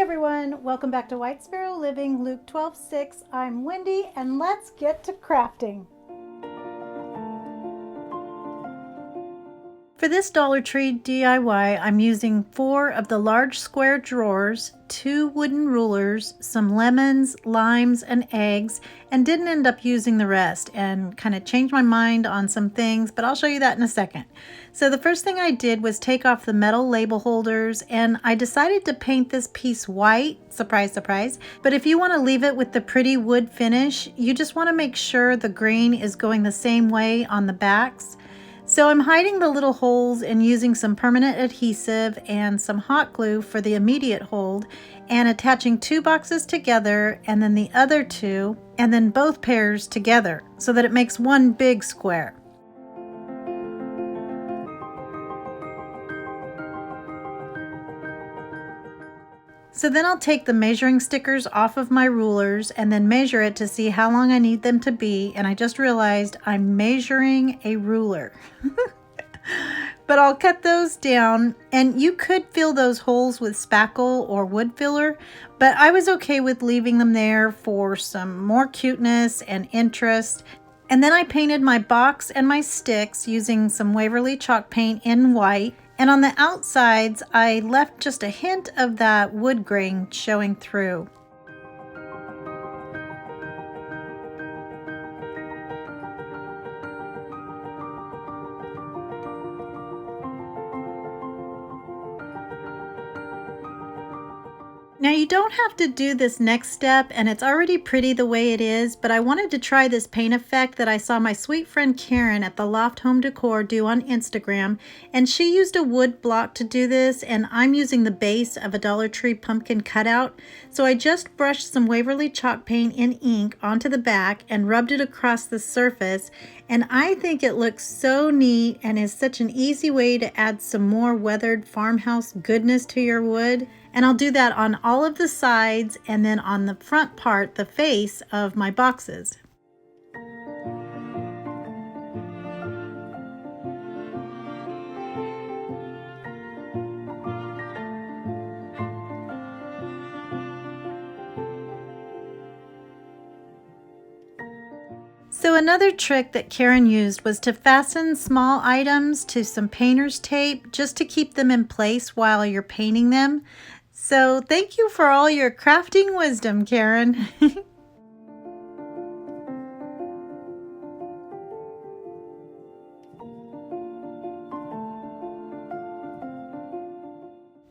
everyone, welcome back to White Sparrow Living, Luke 12:6. I'm Wendy, and let's get to crafting. For this Dollar Tree DIY, I'm using 4 of the large square drawers, 2 wooden rulers, some lemons, limes, and eggs, and didn't end up using the rest and kind of changed my mind on some things, but I'll show you that in a second. So the first thing I did was take off the metal label holders, and I decided to paint this piece white, surprise, surprise. But if you want to leave it with the pretty wood finish, you just want to make sure the grain is going the same way on the backs. So I'm hiding the little holes and using some permanent adhesive and some hot glue for the immediate hold, and attaching 2 boxes together and then the other 2 and then both pairs together so that it makes one big square. So then I'll take the measuring stickers off of my rulers and then measure it to see how long I need them to be, and I just realized I'm measuring a ruler. But I'll cut those down, and you could fill those holes with spackle or wood filler, but I was okay with leaving them there for some more cuteness and interest. And then I painted my box and my sticks using some Waverly chalk paint in white. And on the outsides, I left just a hint of that wood grain showing through. Now you don't have to do this next step, and it's already pretty the way it is, but I wanted to try this paint effect that I saw my sweet friend Karen at the Loft Home Decor do on Instagram, and she used a wood block to do this, and I'm using the base of a Dollar Tree pumpkin cutout. So I just brushed some Waverly chalk paint in ink onto the back and rubbed it across the surface, and I think it looks so neat and is such an easy way to add some more weathered farmhouse goodness to your wood. And I'll do that on all of the sides and then on the front part, the face of my boxes. So another trick that Karen used was to fasten small items to some painter's tape just to keep them in place while you're painting them. So thank you for all your crafting wisdom, Karen.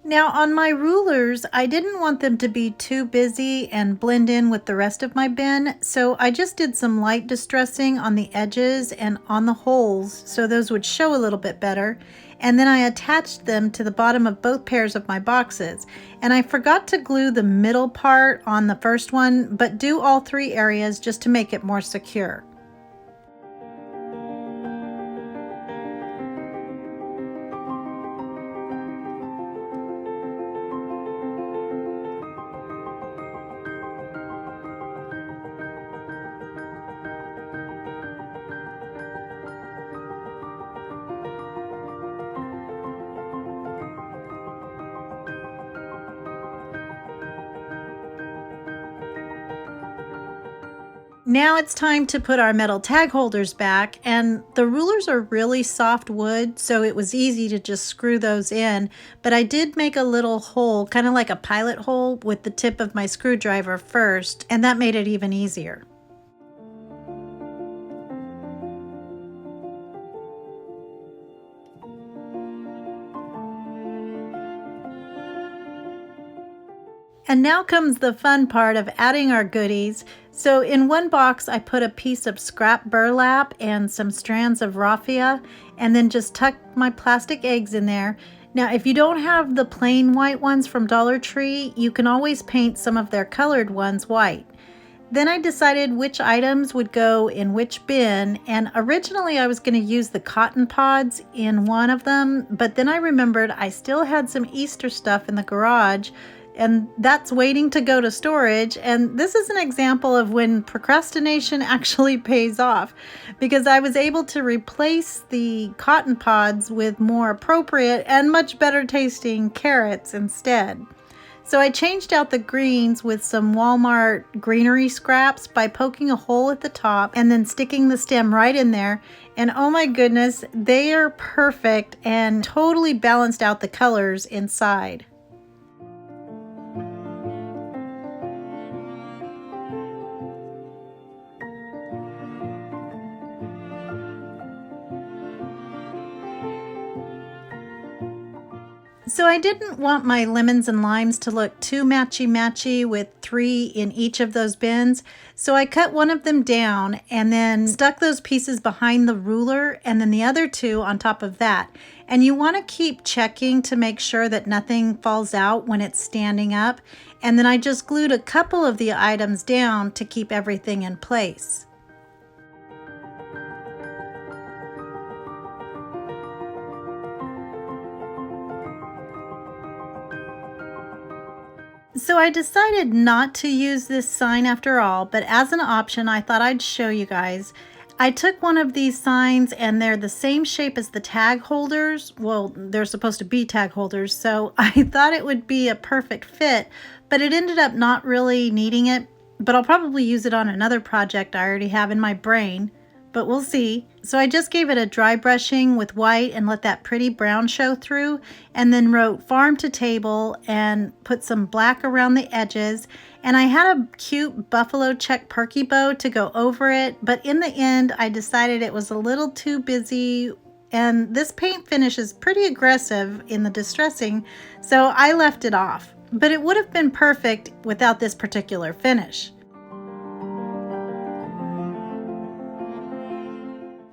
Now on my rulers, I didn't want them to be too busy and blend in with the rest of my bin, so I just did some light distressing on the edges and on the holes so those would show a little bit better. And then I attached them to the bottom of both pairs of my boxes. And I forgot to glue the middle part on the first one, but do all 3 areas just to make it more secure. Now it's time to put our metal tag holders back, and the rulers are really soft wood, so it was easy to just screw those in, but I did make a little hole, kind of like a pilot hole, with the tip of my screwdriver first, and that made it even easier. And now comes the fun part of adding our goodies. So in one box, I put a piece of scrap burlap and some strands of raffia, and then just tucked my plastic eggs in there. Now, if you don't have the plain white ones from Dollar Tree, you can always paint some of their colored ones white. Then I decided which items would go in which bin, and originally I was going to use the cotton pods in one of them, but then I remembered I still had some Easter stuff in the garage, and that's waiting to go to storage. And this is an example of when procrastination actually pays off, because I was able to replace the cotton pods with more appropriate and much better tasting carrots instead. So I changed out the greens with some Walmart greenery scraps by poking a hole at the top and then sticking the stem right in there. And oh my goodness, they are perfect and totally balanced out the colors inside. So I didn't want my lemons and limes to look too matchy-matchy with 3 in each of those bins. So I cut one of them down and then stuck those pieces behind the ruler and then the other 2 on top of that. And you want to keep checking to make sure that nothing falls out when it's standing up. And then I just glued a couple of the items down to keep everything in place. So I decided not to use this sign after all, but as an option, I thought I'd show you guys. I took one of these signs and they're the same shape as the tag holders. Well, they're supposed to be tag holders, so I thought it would be a perfect fit, but it ended up not really needing it. But I'll probably use it on another project I already have in my brain, but we'll see. So I just gave it a dry brushing with white and let that pretty brown show through, and then wrote farm to table and put some black around the edges. And I had a cute buffalo check perky bow to go over it, but in the end I decided it was a little too busy, and this paint finish is pretty aggressive in the distressing, so I left it off. But it would have been perfect without this particular finish.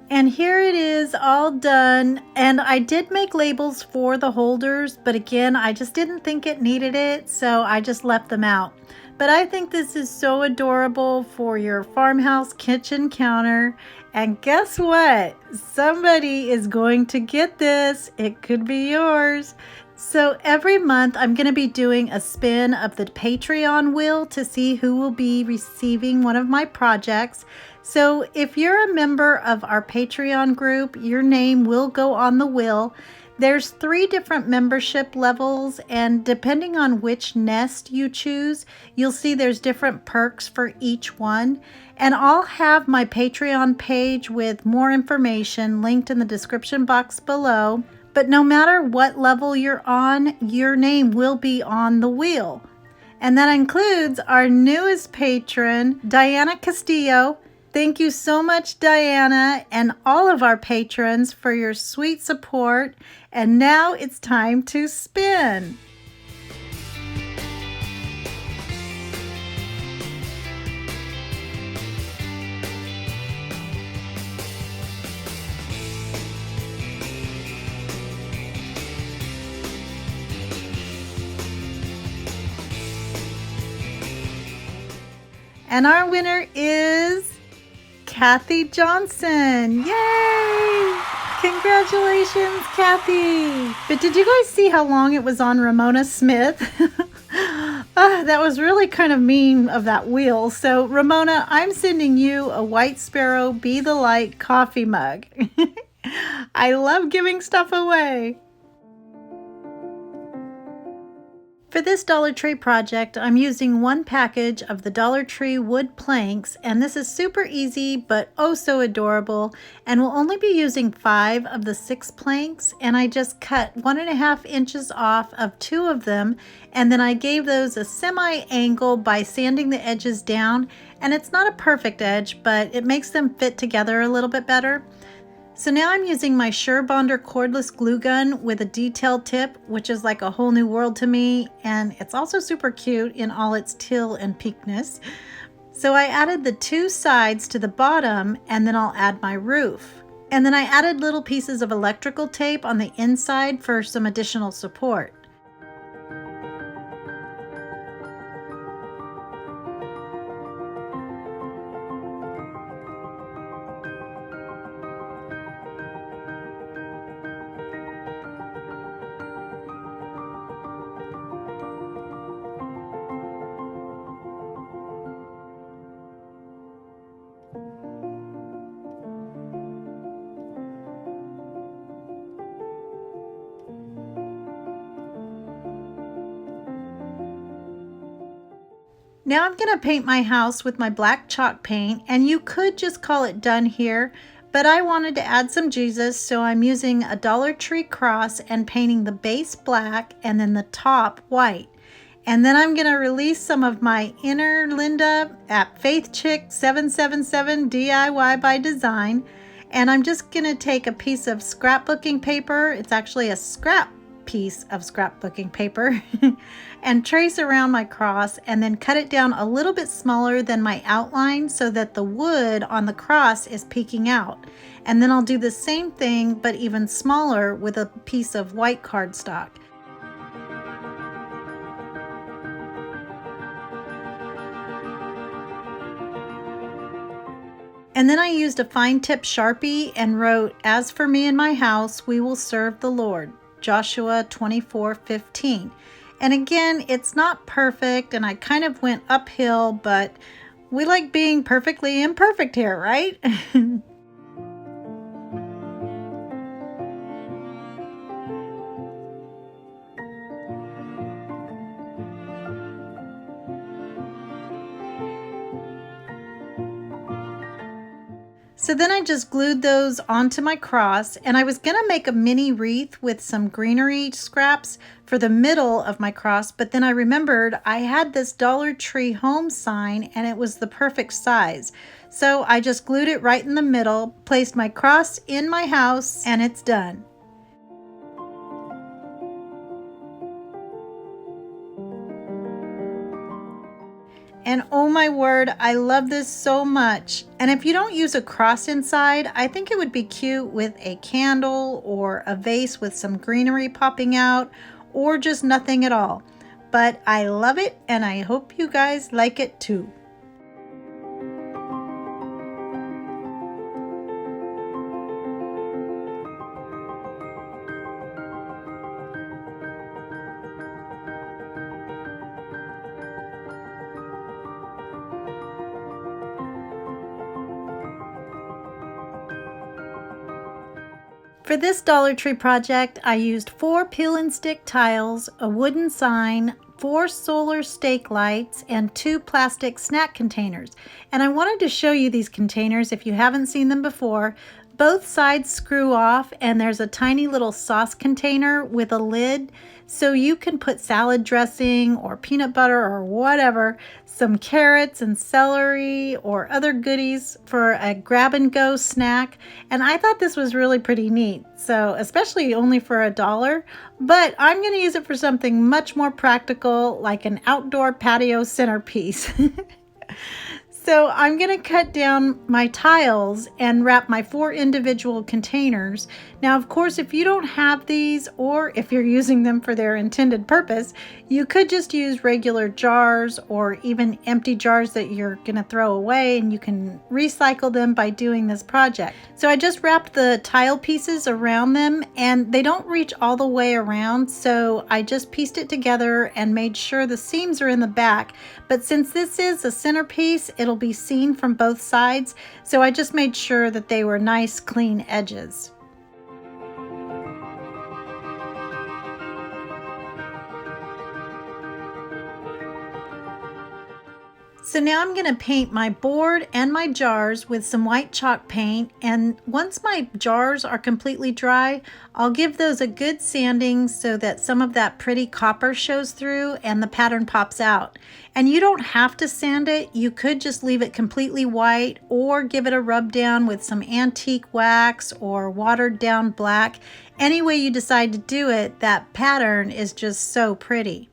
And here it is all done, and I did make labels for the holders, but again, I just didn't think it needed it, so I just left them out. But I think this is so adorable for your farmhouse kitchen counter. And guess what? Somebody is going to get this. It could be yours. So every month I'm going to be doing a spin of the Patreon wheel to see who will be receiving one of my projects. So if you're a member of our Patreon group, your name will go on the wheel. There's 3 different membership levels, and depending on which nest you choose, you'll see there's different perks for each one. And I'll have my Patreon page with more information linked in the description box below. But no matter what level you're on, your name will be on the wheel. And that includes our newest patron, Diana Castillo. Thank you so much, Diana, and all of our patrons for your sweet support. And now it's time to spin. And our winner is Kathy Johnson. Yay! Congratulations, Kathy. But did you guys see how long it was on Ramona Smith? That was really kind of mean of that wheel. So Ramona, I'm sending you a White Sparrow Be the Light coffee mug. I love giving stuff away. For this Dollar Tree project, I'm using 1 package of the Dollar Tree wood planks, and this is super easy but oh so adorable, and we'll only be using 5 of the 6 planks, and I just cut 1.5 inches off of 2 of them, and then I gave those a semi-angle by sanding the edges down, and it's not a perfect edge, but it makes them fit together a little bit better. So now I'm using my SureBonder cordless glue gun with a detailed tip, which is like a whole new world to me, and it's also super cute in all its teal and pinkness. So I added the 2 sides to the bottom, and then I'll add my roof. And then I added little pieces of electrical tape on the inside for some additional support. Now I'm going to paint my house with my black chalk paint, and you could just call it done here, but I wanted to add some Jesus, so I'm using a Dollar Tree cross and painting the base black and then the top white. And then I'm going to release some of my inner Linda at Faith Chick 777 DIY by Design. And I'm just going to take a piece of scrapbooking paper. It's actually a scrap piece of scrapbooking paper and trace around my cross and then cut it down a little bit smaller than my outline so that the wood on the cross is peeking out. And then I'll do the same thing but even smaller with a piece of white cardstock. And then I used a fine tip Sharpie and wrote, "As for me and my house, we will serve the Lord." Joshua 24:15. And again, it's not perfect and I kind of went uphill, but we like being perfectly imperfect here, right? So then I just glued those onto my cross, and I was gonna make a mini wreath with some greenery scraps for the middle of my cross, but then I remembered I had this Dollar Tree home sign and it was the perfect size. So I just glued it right in the middle, placed my cross in my house, and it's done. And oh my word, I love this so much. And if you don't use a cross inside, I think it would be cute with a candle or a vase with some greenery popping out, or just nothing at all. But I love it and I hope you guys like it too. For this Dollar Tree project, I used 4 peel and stick tiles, a wooden sign, 4 solar stake lights, and 2 plastic snack containers. And I wanted to show you these containers if you haven't seen them before. Both sides screw off and there's a tiny little sauce container with a lid, so you can put salad dressing or peanut butter or whatever, some carrots and celery or other goodies for a grab and go snack. And I thought this was really pretty neat, so especially only for $1, but I'm going to use it for something much more practical, like an outdoor patio centerpiece. So I'm going to cut down my tiles and wrap my 4 individual containers. Now, of course, if you don't have these, or if you're using them for their intended purpose, you could just use regular jars or even empty jars that you're going to throw away, and you can recycle them by doing this project. So I just wrapped the tile pieces around them, and they don't reach all the way around, so I just pieced it together and made sure the seams are in the back. But since this is a centerpiece, it'll be seen from both sides, so I just made sure that they were nice, clean edges. So now I'm going to paint my board and my jars with some white chalk paint, and once my jars are completely dry, I'll give those a good sanding so that some of that pretty copper shows through and the pattern pops out. And you don't have to sand it, you could just leave it completely white or give it a rub down with some antique wax or watered down black. Any way you decide to do it, that pattern is just so pretty.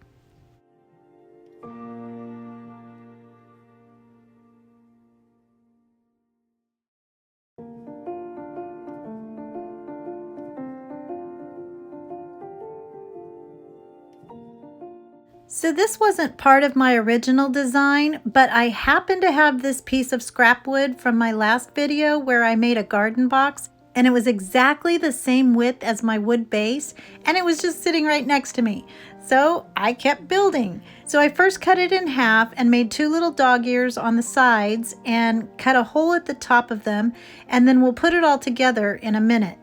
So this wasn't part of my original design, but I happen to have this piece of scrap wood from my last video where I made a garden box, and it was exactly the same width as my wood base, and it was just sitting right next to me. So I kept building. So I first cut it in half and made 2 little dog ears on the sides and cut a hole at the top of them, and then we'll put it all together in a minute.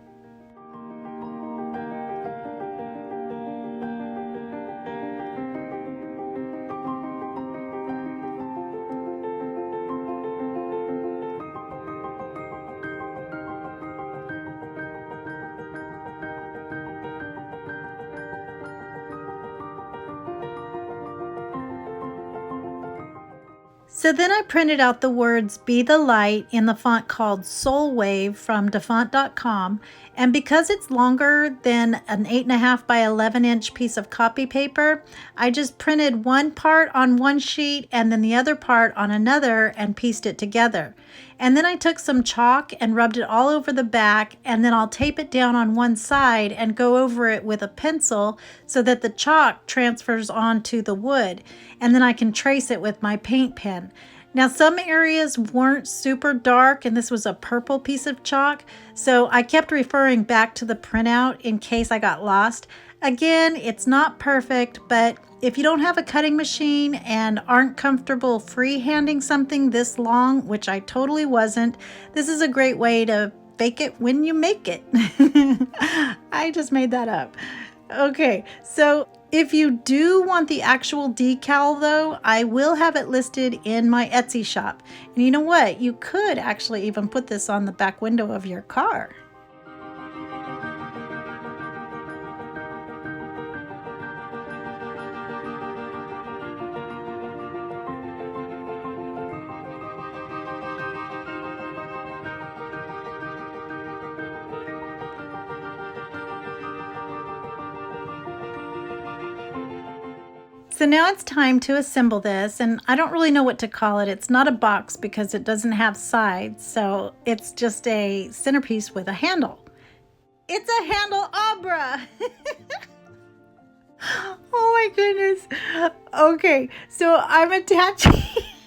So then I printed out the words "Be the Light" in the font called SOUNDWAVE from dafont.com, and because it's longer than an 8.5 by 11 inch piece of copy paper, I just printed one part on one sheet and then the other part on another and pieced it together. And then I took some chalk and rubbed it all over the back, and then I'll tape it down on one side and go over it with a pencil so that the chalk transfers onto the wood, and then I can trace it with my paint pen. Now, some areas weren't super dark, and this was a purple piece of chalk, so I kept referring back to the printout in case I got lost. Again, it's not perfect, but if you don't have a cutting machine and aren't comfortable freehanding something this long, which I totally wasn't, this is a great way to fake it when you make it. I just made that up. Okay, so if you do want the actual decal though, I will have it listed in my Etsy shop. And you know what? You could actually even put this on the back window of your car. So now it's time to assemble this, and I don't really know what to call it. It's not a box because it doesn't have sides, so it's just a centerpiece with a handle. It's a handle-abra! Oh my goodness. Okay, so I'm attaching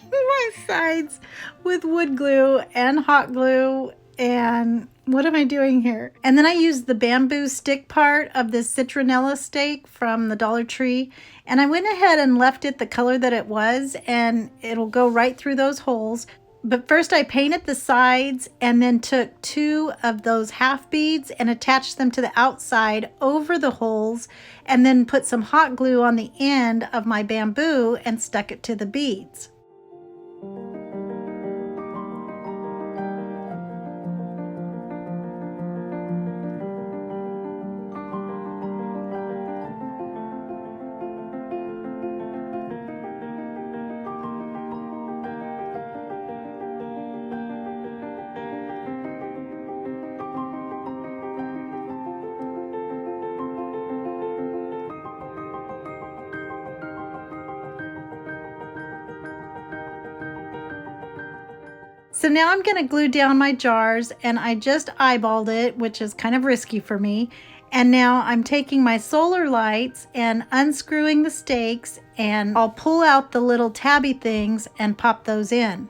my sides with wood glue and hot glue, and what am I doing here? And then I used the bamboo stick part of this citronella stake from the Dollar Tree, and I went ahead and left it the color that it was, and it'll go right through those holes. But first I painted the sides and then took 2 of those half beads and attached them to the outside over the holes, and then put some hot glue on the end of my bamboo and stuck it to the beads. So now I'm going to glue down my jars, and I just eyeballed it, which is kind of risky for me. And now I'm taking my solar lights and unscrewing the stakes, and I'll pull out the little tabby things and pop those in.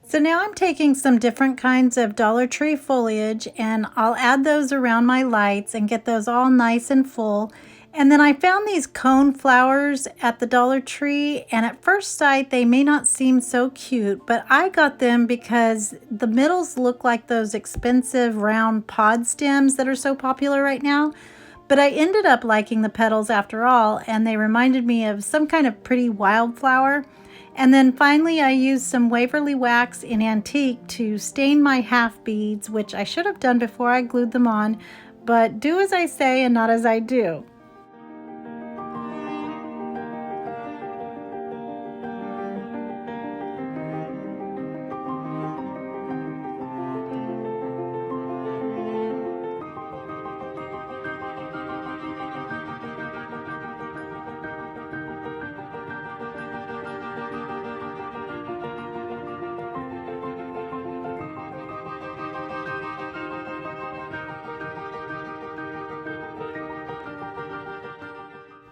So now I'm taking some different kinds of Dollar Tree foliage, and I'll add those around my lights and get those all nice and full. And then I found these cone flowers at the Dollar Tree, and at first sight they may not seem so cute, but I got them because the middles look like those expensive round pod stems that are so popular right now. But I ended up liking the petals after all, and they reminded me of some kind of pretty wildflower. And then finally I used some Waverly wax in antique to stain my half beads, which I should have done before I glued them on, but do as I say and not as I do.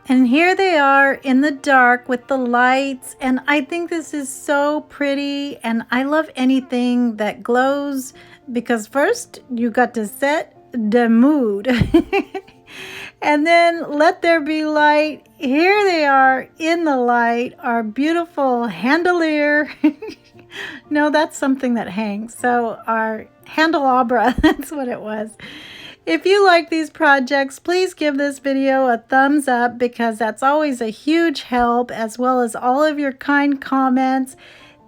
And here they are in the dark with the lights, and I think this is so pretty, and I love anything that glows because first you got to set the mood and then let there be light. Here they are in the light, our beautiful handelier. No, that's something that hangs. So our handle-abra, that's what it was. If you like these projects, please give this video a thumbs up because that's always a huge help, as well as all of your kind comments.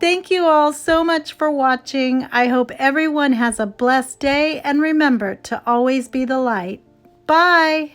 Thank you all so much for watching. I hope everyone has a blessed day, and remember to always be the light. Bye!